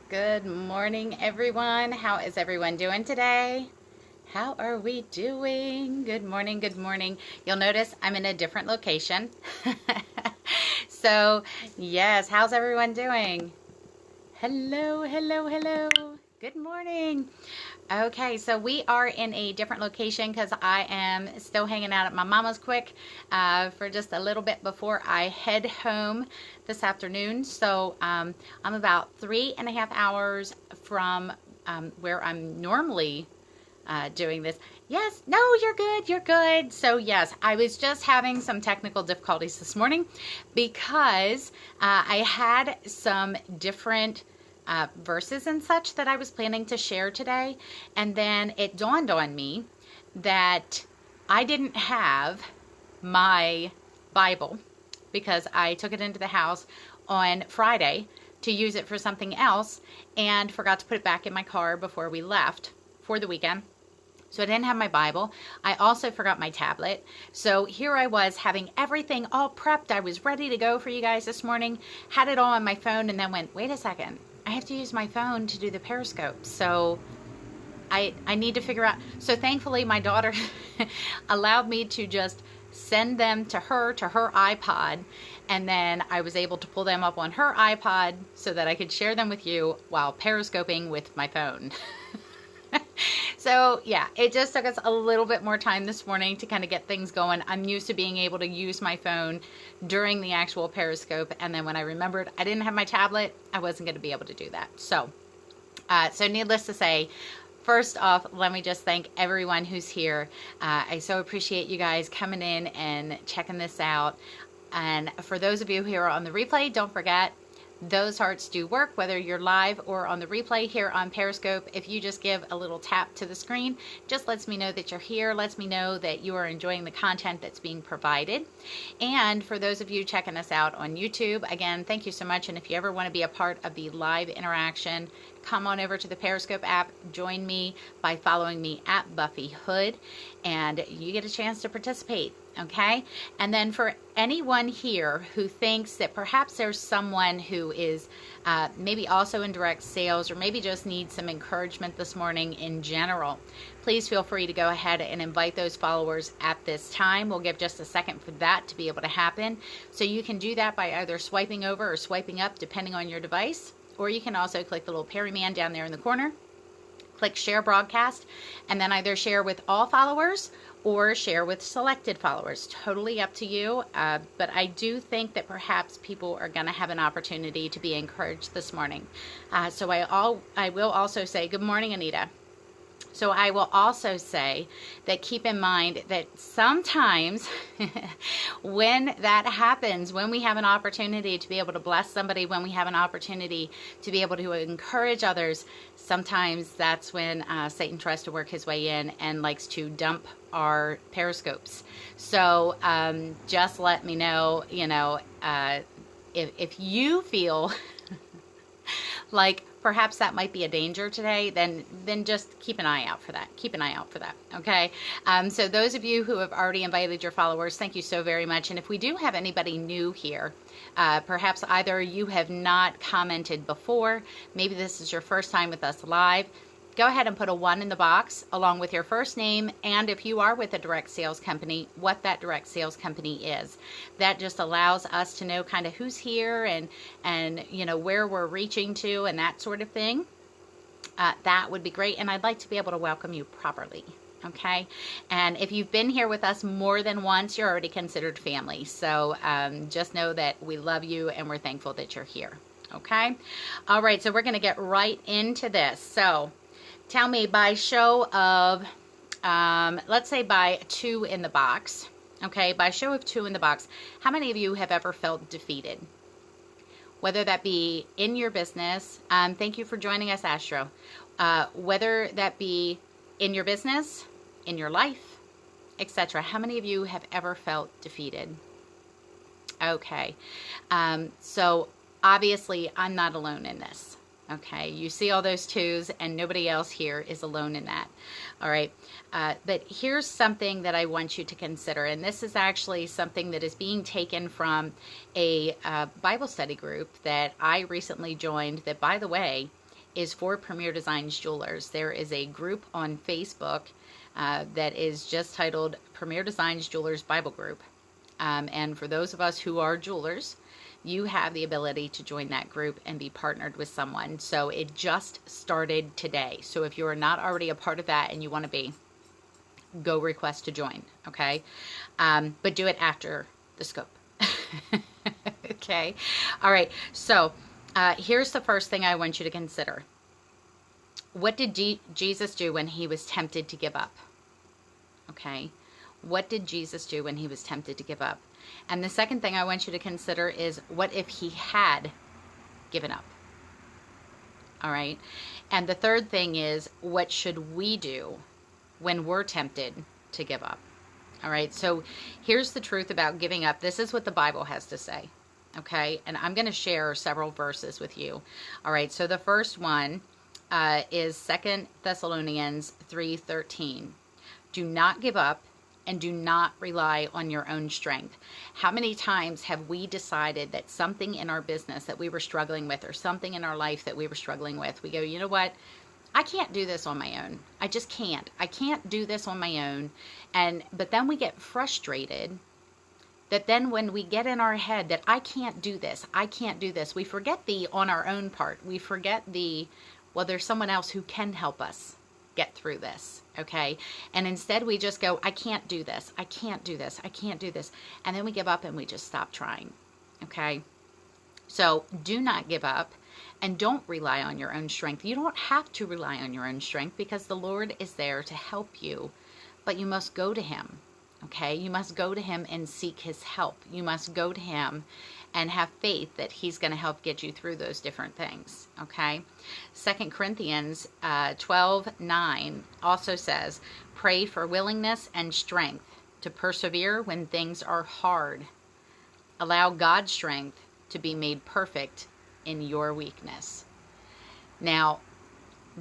Good morning, everyone. How is everyone doing today? How are we doing? Good morning, good morning. You'll notice I'm in a different location. So, yes, how's everyone doing? Hello, hello, hello. Good morning. Okay, so we are in a different location because I am still hanging out at my mama's quick for just a little bit before I head home this afternoon. So I'm about 3.5 hours from where I'm normally doing this. Yes, no, you're good, you're good. So yes, I was just having some technical difficulties this morning because I had some different verses and such that I was planning to share today. And then it dawned on me that I didn't have my Bible because I took it into the house on Friday to use it for something else and forgot to put it back in my car before we left for the weekend. So I didn't have my Bible. I also forgot my tablet. So here I was having everything all prepped. I was ready to go for you guys this morning, had it all on my phone, and then went, wait a second, I have to use my phone to do the Periscope. So I need to figure out. So thankfully my daughter allowed me to just send them to her iPod. And then I was able to pull them up on her iPod so that I could share them with you while Periscoping with my phone. So yeah, it just took us a little bit more time this morning to kind of get things going. I'm used to being able to use my phone during the actual Periscope, and then when I remembered I didn't have my tablet, I wasn't going to be able to do that. So needless to say, first off, let me just thank everyone who's here. I so appreciate you guys coming in and checking this out. And for those of you who are on the replay, don't forget, those hearts do work, whether you're live or on the replay here on Periscope. If you just give a little tap to the screen, just lets me know that you're here, lets me know that you are enjoying the content that's being provided. And for those of you checking us out on YouTube, again, thank you so much. And if you ever want to be a part of the live interaction, come on over to the Periscope app, join me by following me at Buffy Hood, and you get a chance to participate. Okay. And then for anyone here who thinks that perhaps there's someone who is maybe also in direct sales or maybe just needs some encouragement this morning in general, please feel free to go ahead and invite those followers at this time. We'll give just a second for that to be able to happen. So you can do that by either swiping over or swiping up, depending on your device, or you can also click the little Perryman down there in the corner, click share broadcast, and then either share with all followers or share with selected followers. Totally up to you. But I do think that perhaps people are going to have an opportunity to be encouraged this morning. So I will also say, good morning, Anita. So I will also say that keep in mind that sometimes when that happens, when we have an opportunity to be able to bless somebody, when we have an opportunity to be able to encourage others, sometimes that's when Satan tries to work his way in and likes to dump our periscopes. So just let me know, if you feel like perhaps that might be a danger today, then just keep an eye out for that. Keep an eye out for that, okay? So those of you who have already invited your followers, thank you so very much. And if we do have anybody new here, perhaps either you have not commented before, maybe this is your first time with us live, go ahead and put a 1 in the box along with your first name, and if you are with a direct sales company, what that direct sales company is. That just allows us to know kind of who's here and where we're reaching to and that sort of thing. That would be great, and I'd like to be able to welcome you properly. Okay, and if you've been here with us more than once, you're already considered family. So just know that we love you and we're thankful that you're here. Okay, all right, so we're going to get right into this. So tell me, by show of, let's say by 2 in the box, okay, by show of 2 in the box, how many of you have ever felt defeated? Whether that be in your business, thank you for joining us, Astro, whether that be in your business, in your life, etc. How many of you have ever felt defeated? Okay, so obviously I'm not alone in this. Okay, you see all those 2s, and nobody else here is alone in that. All right, but here's something that I want you to consider, and this is actually something that is being taken from a Bible study group that I recently joined that, by the way, is for Premier Designs Jewelers. There is a group on Facebook that is just titled Premier Designs Jewelers Bible Group. And for those of us who are jewelers, you have the ability to join that group and be partnered with someone. So it just started today. So if you are not already a part of that and you want to be, go request to join, okay? But do it after the scope. Okay? All right. So here's the first thing I want you to consider. What did Jesus do when he was tempted to give up? Okay? What did Jesus do when he was tempted to give up? And the second thing I want you to consider is, what if he had given up? All right. And the third thing is, what should we do when we're tempted to give up? All right. So here's the truth about giving up. This is what the Bible has to say. Okay. And I'm going to share several verses with you. All right. So the first one is 2 Thessalonians 3:13. Do not give up and do not rely on your own strength. How many times have we decided that something in our business that we were struggling with, or something in our life that we were struggling with, we go, you know what? I can't do this on my own. I just can't. I can't do this on my own. But then we get frustrated that then when we get in our head that I can't do this, we forget the on our own part. We forget well, there's someone else who can help us get through this, okay? And instead we just go, I can't do this. I can't do this. I can't do this. And then we give up and we just stop trying, okay? So do not give up and don't rely on your own strength. You don't have to rely on your own strength because the Lord is there to help you, but you must go to him, okay? You must go to him and seek his help. You must go to him and have faith that he's going to help get you through those different things, okay? 2 Corinthians 12:9 also says, pray for willingness and strength to persevere when things are hard. Allow God's strength to be made perfect in your weakness. Now,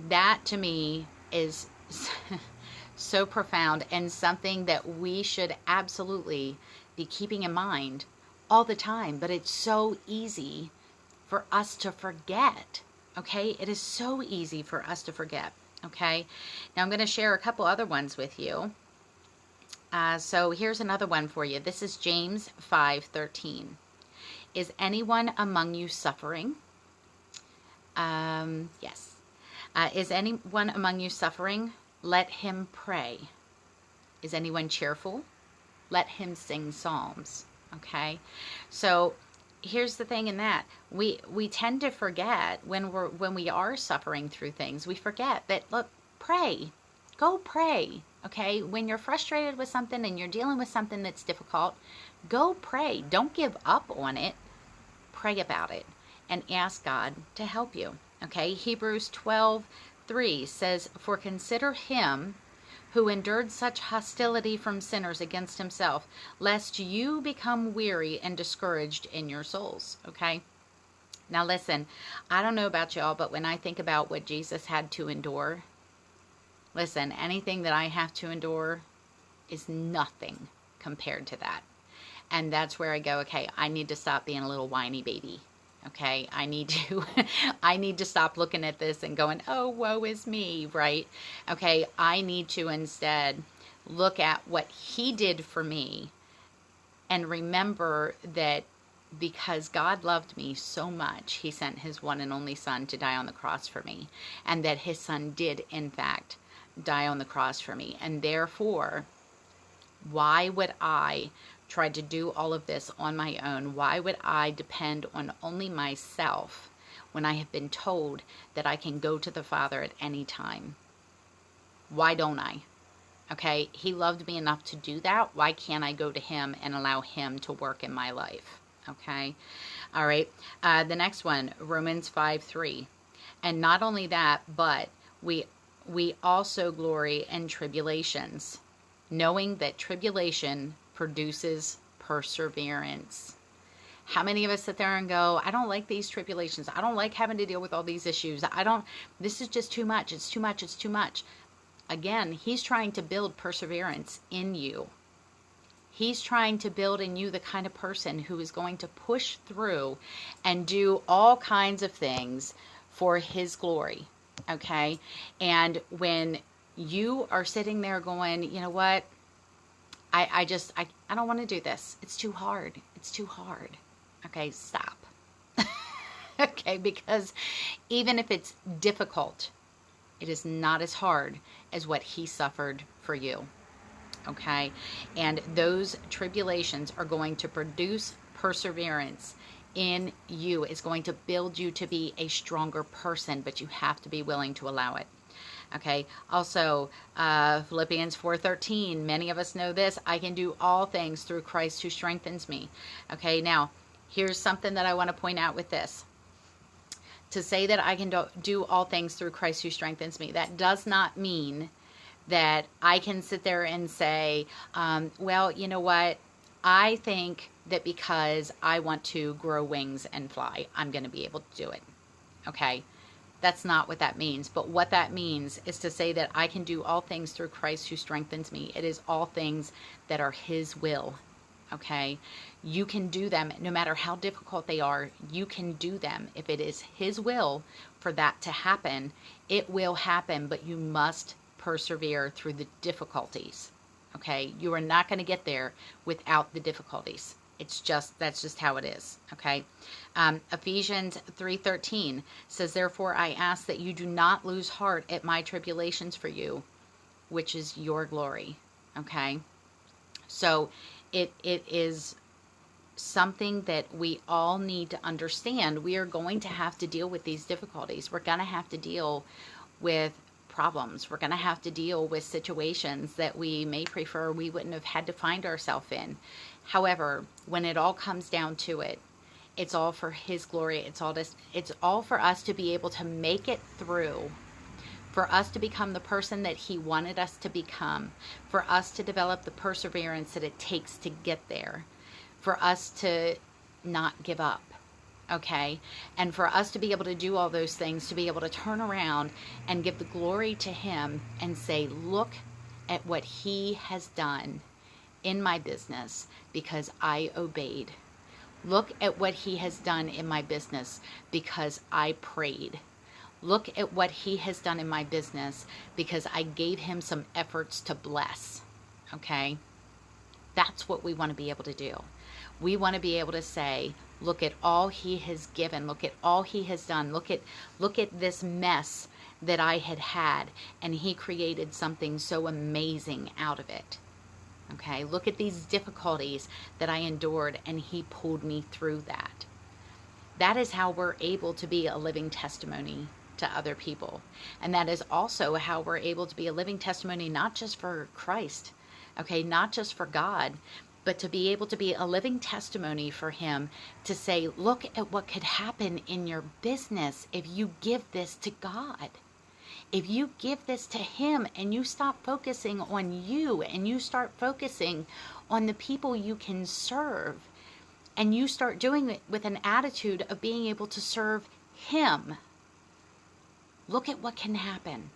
that to me is so profound and something that we should absolutely be keeping in mind all the time, but it's so easy for us to forget, okay? It is so easy for us to forget, okay? Now I'm going to share a couple other ones with you. So here's another one for you. This is James 5:13. Is anyone among you suffering? Yes. Is anyone among you suffering? Let him pray. Is anyone cheerful? Let him sing psalms. Okay, so here's the thing in that we tend to forget when we are suffering through things. We forget that, look, pray, go pray. Okay, when you're frustrated with something and you're dealing with something that's difficult, go pray. Don't give up on it. Pray about it and ask God to help you. Okay, Hebrews 12:3 says, for consider him who endured such hostility from sinners against himself, lest you become weary and discouraged in your souls. Okay? Now listen, I don't know about y'all, but when I think about what Jesus had to endure, listen, anything that I have to endure is nothing compared to that. And that's where I go, okay, I need to stop being a little whiny baby. Okay, I need to stop looking at this and going, oh, woe is me, right? Okay, I need to instead look at what he did for me and remember that because God loved me so much, he sent his one and only son to die on the cross for me, and that his son did, in fact, die on the cross for me. And therefore, why would I try to do all of this on my own? Why would I depend on only myself when I have been told that I can go to the Father at any time? Why don't I? Okay, he loved me enough to do that. Why can't I go to him and allow him to work in my life? Okay, all right. The next one, Romans 5:3. And not only that, but we also glory in tribulations, knowing that tribulation produces perseverance. How many of us sit there and go, I don't like these tribulations. I don't like having to deal with all these issues. This is just too much. It's too much. It's too much. Again, he's trying to build perseverance in you. He's trying to build in you the kind of person who is going to push through and do all kinds of things for his glory. Okay. And when you are sitting there going, you know what? I don't want to do this. It's too hard. It's too hard. Okay. Stop. Okay. Because even if it's difficult, it is not as hard as what he suffered for you. Okay. And those tribulations are going to produce perseverance in you. It's going to build you to be a stronger person, but you have to be willing to allow it. Okay. Also, Philippians 4:13, many of us know this. I can do all things through Christ who strengthens me. Okay. Now, here's something that I want to point out with this. To say that I can do all things through Christ who strengthens me, that does not mean that I can sit there and say, well, you know what? I think that because I want to grow wings and fly, I'm going to be able to do it. Okay. That's not what that means. But what that means is to say that I can do all things through Christ who strengthens me. It is all things that are his will. Okay. You can do them no matter how difficult they are. You can do them. If it is his will for that to happen, it will happen, but you must persevere through the difficulties. Okay. You are not going to get there without the difficulties. That's just how it is. Okay. Ephesians 3:13 says, therefore I ask that you do not lose heart at my tribulations for you, which is your glory. Okay. So it is something that we all need to understand. We are going to have to deal with these difficulties. We're going to have to deal with problems. We're going to have to deal with situations that we may prefer we wouldn't have had to find ourselves in. However, when it all comes down to it, it's all for his glory. It's all for us to be able to make it through, for us to become the person that he wanted us to become, for us to develop the perseverance that it takes to get there, for us to not give up. Okay. And for us to be able to do all those things, to be able to turn around and give the glory to him and say, look at what he has done in my business because I obeyed. Look at what he has done in my business because I prayed. Look at what he has done in my business because I gave him some efforts to bless. Okay. That's what we want to be able to do. We want to be able to say, look at all he has given. Look at all he has done. Look at this mess that I had, and he created something so amazing out of it. Okay, look at these difficulties that I endured, and he pulled me through that. That is how we're able to be a living testimony to other people. And that is also how we're able to be a living testimony, not just for Christ, okay, not just for God, but to be able to be a living testimony for him, to say, look at what could happen in your business if you give this to God. If you give this to him and you stop focusing on you and you start focusing on the people you can serve, and you start doing it with an attitude of being able to serve him, look at what can happen.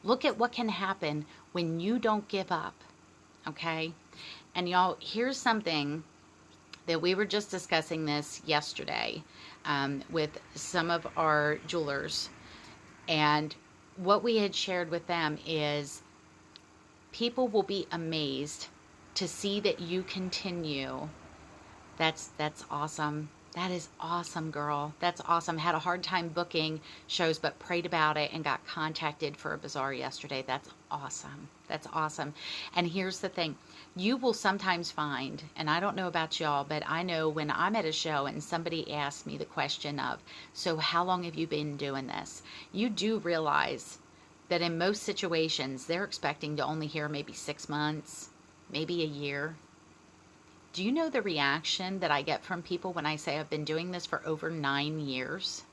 Look at what can happen when you don't give up. Okay? And y'all, here's something that we were just discussing this yesterday with some of our jewelers. And what we had shared with them is people will be amazed to see that you continue. That's awesome. That is awesome, girl. That's awesome. Had a hard time booking shows, but prayed about it and got contacted for a bazaar yesterday. That's awesome. That's awesome. And here's the thing. You will sometimes find, and I don't know about y'all, but I know when I'm at a show and somebody asks me the question of, so how long have you been doing this? You do realize that in most situations, they're expecting to only hear maybe 6 months, maybe a year. Do you know the reaction that I get from people when I say I've been doing this for over 9 years?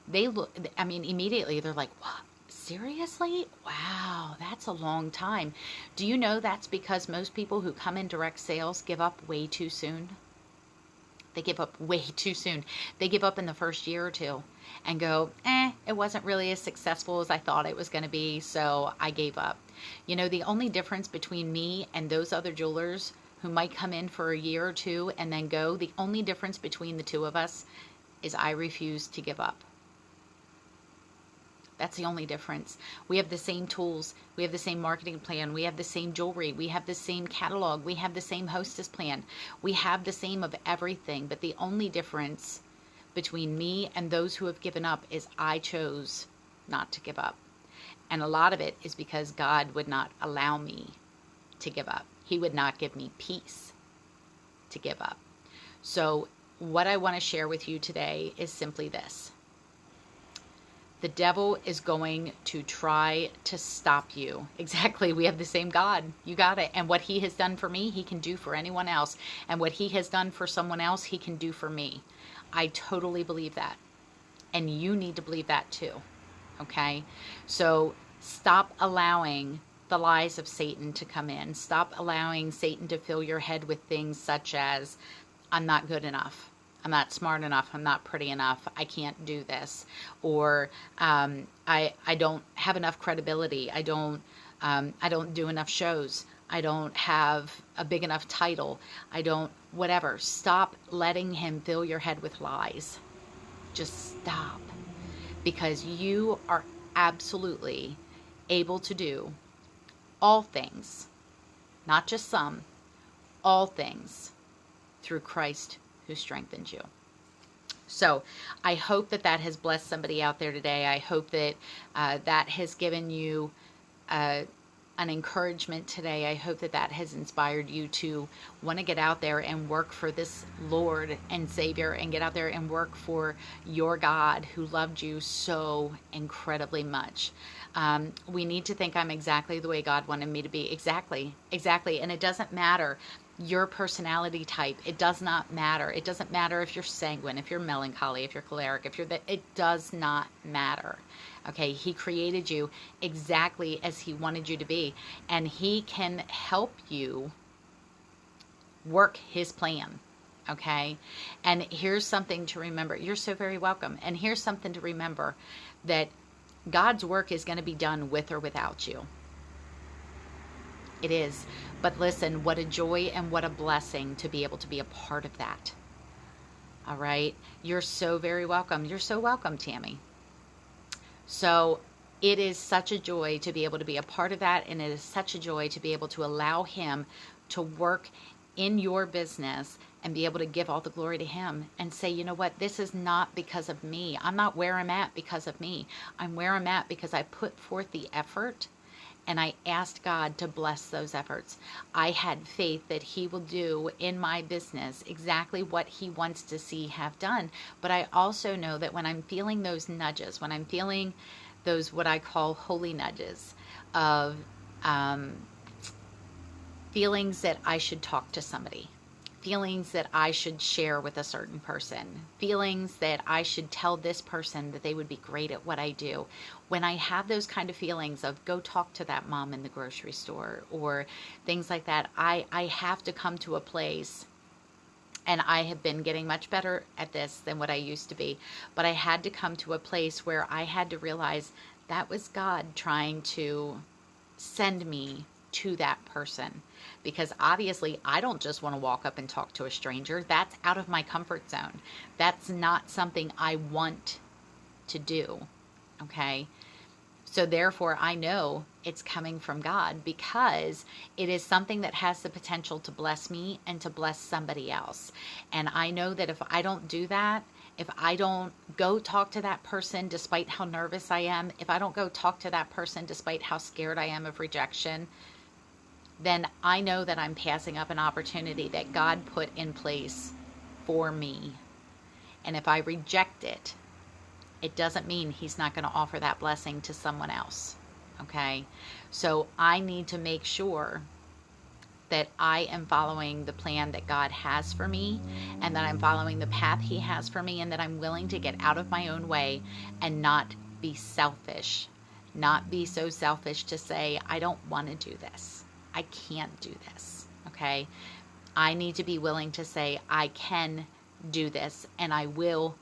They look, I mean, immediately they're like, what? Seriously? Wow, that's a long time. Do you know that's because most people who come in direct sales give up way too soon? They give up way too soon. They give up in the first year or two and go, it wasn't really as successful as I thought it was going to be, so I gave up. You know, the only difference between me and those other jewelers who might come in for a year or two and then go, the only difference between the two of us is I refuse to give up. That's the only difference. We have the same tools. We have the same marketing plan. We have the same jewelry. We have the same catalog. We have the same hostess plan. We have the same of everything. But the only difference between me and those who have given up is I chose not to give up. And a lot of it is because God would not allow me to give up. He would not give me peace to give up. So what I want to share with you today is simply this. The devil is going to try to stop you. Exactly. We have the same God. You got it. And what he has done for me, he can do for anyone else. And what he has done for someone else, he can do for me. I totally believe that. And you need to believe that too. Okay? So stop allowing the lies of Satan to come in. Stop allowing Satan to fill your head with things such as, I'm not good enough. I'm not smart enough. I'm not pretty enough. I can't do this. Or I don't have enough credibility. I don't do enough shows. I don't have a big enough title. I don't, whatever. Stop letting him fill your head with lies. Just stop. Because you are absolutely able to do all things, not just some, all things through Christ who strengthens you. So I hope that that has blessed somebody out there today. I hope that that has given you an encouragement today. I hope that that has inspired you to want to get out there and work for this Lord and Savior, and get out there and work for your God who loved you so incredibly much. We need to think I'm exactly the way God wanted me to be. Exactly. And it doesn't matter your personality type. It does not matter. It doesn't matter if you're sanguine, if you're melancholy, if you're choleric, if you're it does not matter. Okay, he created you exactly as he wanted you to be, and he can help you work his plan. Okay, and here's something to remember. You're so very welcome. And here's something to remember, that God's work is going to be done with or without you. It is. But listen, what a joy and what a blessing to be able to be a part of that. All right. You're so very welcome. You're so welcome, Tammy. So it is such a joy to be able to be a part of that. And it is such a joy to be able to allow him to work in your business and be able to give all the glory to him and say, you know what, this is not because of me. I'm not where I'm at because of me. I'm where I'm at because I put forth the effort and I asked God to bless those efforts. I had faith that he will do in my business exactly what he wants to see have done. But I also know that when I'm feeling those nudges, when I'm feeling those what I call holy nudges of feelings that I should talk to somebody, feelings that I should share with a certain person, feelings that I should tell this person that they would be great at what I do. When I have those kind of feelings of go talk to that mom in the grocery store or things like that, I have to come to a place, and I have been getting much better at this than what I used to be, but I had to come to a place where I had to realize that was God trying to send me to that person. Because obviously I don't just want to walk up and talk to a stranger. That's out of my comfort zone. That's not something I want to do. Okay. So therefore I know it's coming from God, because it is something that has the potential to bless me and to bless somebody else. And I know that if I don't do that, if I don't go talk to that person despite how nervous I am, if I don't go talk to that person despite how scared I am of rejection, then I know that I'm passing up an opportunity that God put in place for me. And if I reject it, it doesn't mean he's not going to offer that blessing to someone else. Okay? So I need to make sure that I am following the plan that God has for me, and that I'm following the path he has for me, and that I'm willing to get out of my own way and not be selfish. Not be so selfish to say, I don't want to do this. I can't do this, okay? I need to be willing to say, I can do this and I will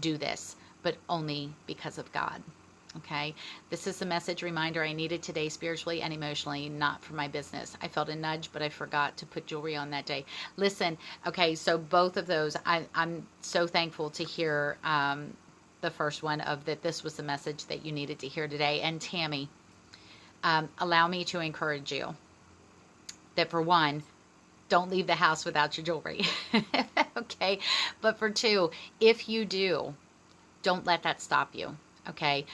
do this, but only because of God, okay? This is the message reminder I needed today, spiritually and emotionally, not for my business. I felt a nudge, but I forgot to put jewelry on that day. Listen, okay, so both of those, I'm so thankful to hear the first one of that this was the message that you needed to hear today. And Tammy, allow me to encourage you that for one, don't leave the house without your jewelry. Okay. But for two, if you do, don't let that stop you. Okay.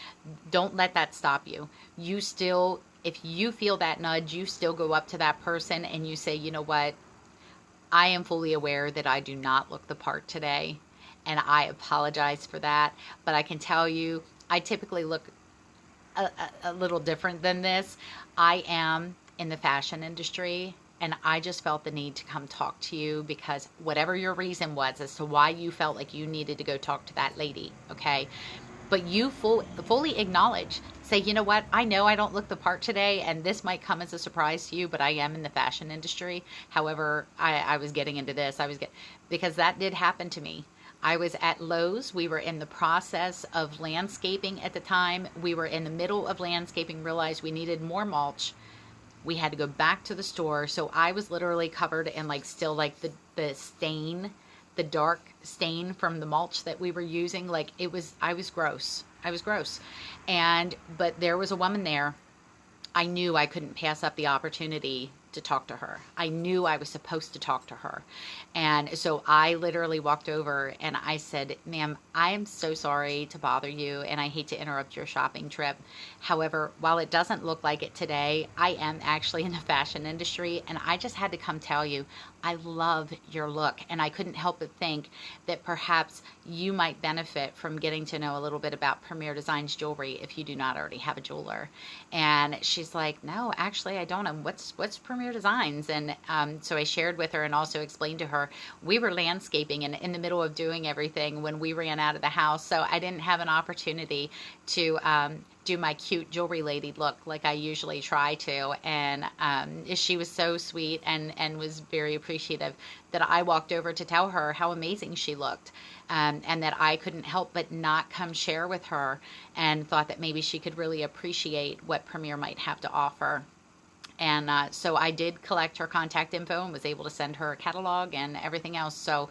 Don't let that stop you. You still, if you feel that nudge, you still go up to that person and you say, you know what? I am fully aware that I do not look the part today, and I apologize for that. But I can tell you, I typically look a little different than this. I am in the fashion industry, and I just felt the need to come talk to you because whatever your reason was as to why you felt like you needed to go talk to that lady, okay? But you fully acknowledge, say, you know what, I know I don't look the part today, and this might come as a surprise to you, but I am in the fashion industry. However, I was getting into this. Because that did happen to me. I was at Lowe's. We were in the process of landscaping at the time. We were in the middle of landscaping, realized we needed more mulch. We had to go back to the store. So I was literally covered in still the stain, the dark stain from the mulch that we were using. I was gross. But there was a woman there. I knew I couldn't pass up the opportunity to talk to her. I knew I was supposed to talk to her. And so I literally walked over and I said, ma'am, I am so sorry to bother you and I hate to interrupt your shopping trip. However, while it doesn't look like it today, I am actually in the fashion industry and I just had to come tell you, I love your look. And I couldn't help but think that perhaps you might benefit from getting to know a little bit about Premier Designs jewelry if you do not already have a jeweler. And she's like, no, actually I don't. And what's Premier Designs? And so I shared with her and also explained to her, we were landscaping and in the middle of doing everything when we ran out of the house. So I didn't have an opportunity to do my cute jewelry lady look like I usually try to. And she was so sweet and was very appreciative that I walked over to tell her how amazing she looked. And that I couldn't help but not come share with her and thought that maybe she could really appreciate what Premier might have to offer. And so I did collect her contact info and was able to send her a catalog and everything else. So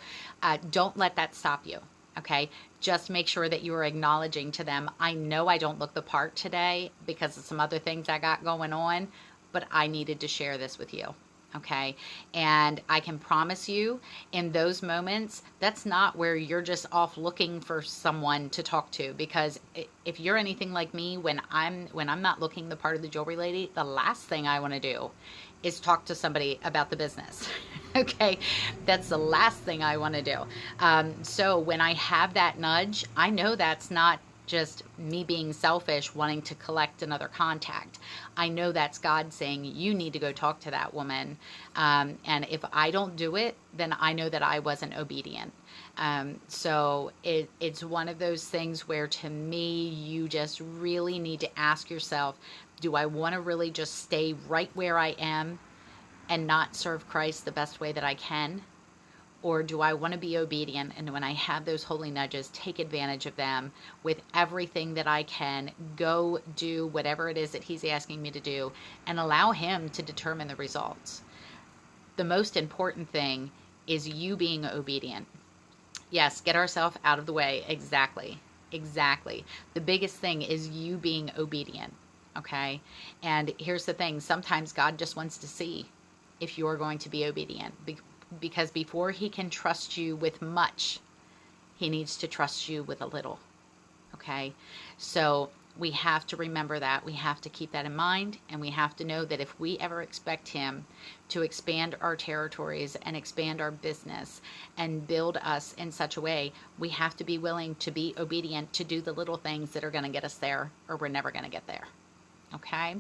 don't let that stop you. Okay, just make sure that you are acknowledging to them, I know I don't look the part today because of some other things I got going on, but I needed to share this with you. Okay, and I can promise you in those moments, that's not where you're just off looking for someone to talk to, because if you're anything like me, when I'm not looking the part of the jewelry lady, the last thing I want to do is talk to somebody about the business. Okay, that's the last thing I want to do. So when I have that nudge, I know that's not just me being selfish wanting to collect another contact. I know that's God saying you need to go talk to that woman. And if I don't do it, then I know that I wasn't obedient. So it's one of those things where to me, you just really need to ask yourself, do I want to really just stay right where I am and not serve Christ the best way that I can? Or do I want to be obedient, and when I have those holy nudges, take advantage of them with everything that I can, go do whatever it is that he's asking me to do, and allow him to determine the results. The most important thing is you being obedient. Yes, get ourselves out of the way. Exactly. The biggest thing is you being obedient, okay? And here's the thing. Sometimes God just wants to see if you're going to be obedient, because before he can trust you with much, he needs to trust you with a little. Okay? So we have to remember that. We have to keep that in mind, and we have to know that if we ever expect him to expand our territories and expand our business and build us in such a way, we have to be willing to be obedient to do the little things that are going to get us there, or we're never going to get there. Okay?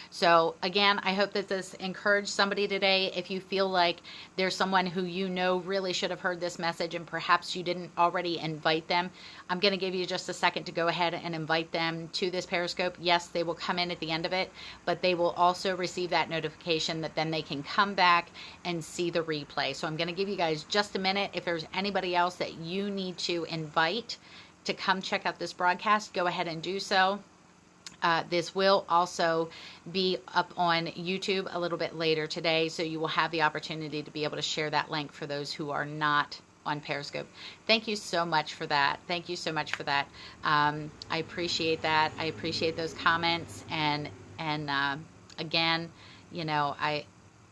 So again, I hope that this encouraged somebody today. If you feel like there's someone who you know really should have heard this message and perhaps you didn't already invite them, I'm going to give you just a second to go ahead and invite them to this Periscope. Yes, they will come in at the end of it, but they will also receive that notification that then they can come back and see the replay. So I'm going to give you guys just a minute. If there's anybody else that you need to invite to come check out this broadcast, go ahead and do so. This will also be up on YouTube a little bit later today, so you will have the opportunity to be able to share that link for those who are not on Periscope. Thank you so much for that. Thank you so much for that. I appreciate that. I appreciate those comments. And again, you know,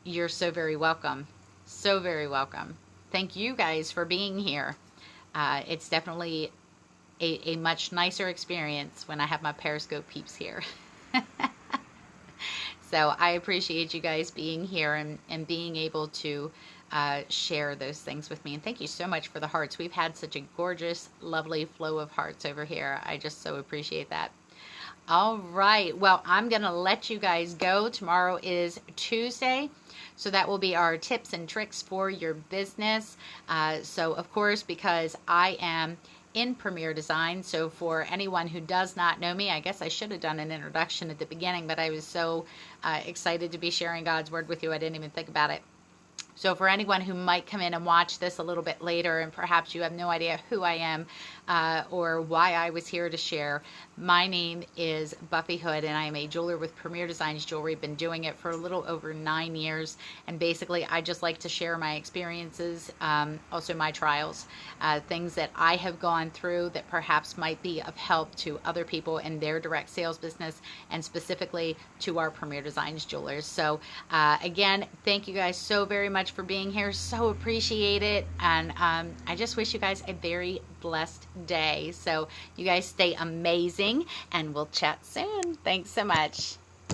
you're so very welcome. So very welcome. Thank you guys for being here. It's definitely a much nicer experience when I have my Periscope peeps here. So I appreciate you guys being here and being able to share those things with me. And thank you so much for the hearts. We've had such a gorgeous, lovely flow of hearts over here. I just so appreciate that. All right. Well, I'm going to let you guys go. Tomorrow is Tuesday. So that will be our tips and tricks for your business. So, of course, because I am in Premier Design, so for anyone who does not know me, I guess I should have done an introduction at the beginning, but I was so excited to be sharing God's Word with you, I didn't even think about it. So for anyone who might come in and watch this a little bit later and perhaps you have no idea who I am or why I was here to share, my name is Buffy Hood and I am a jeweler with Premier Designs Jewelry. Been doing it for a little over 9 years, and basically I just like to share my experiences, also my trials, things that I have gone through that perhaps might be of help to other people in their direct sales business and specifically to our Premier Designs jewelers. So again, thank you guys so very much for being here. So appreciate it. And I just wish you guys a very blessed day. So you guys stay amazing and we'll chat soon. Thanks so much.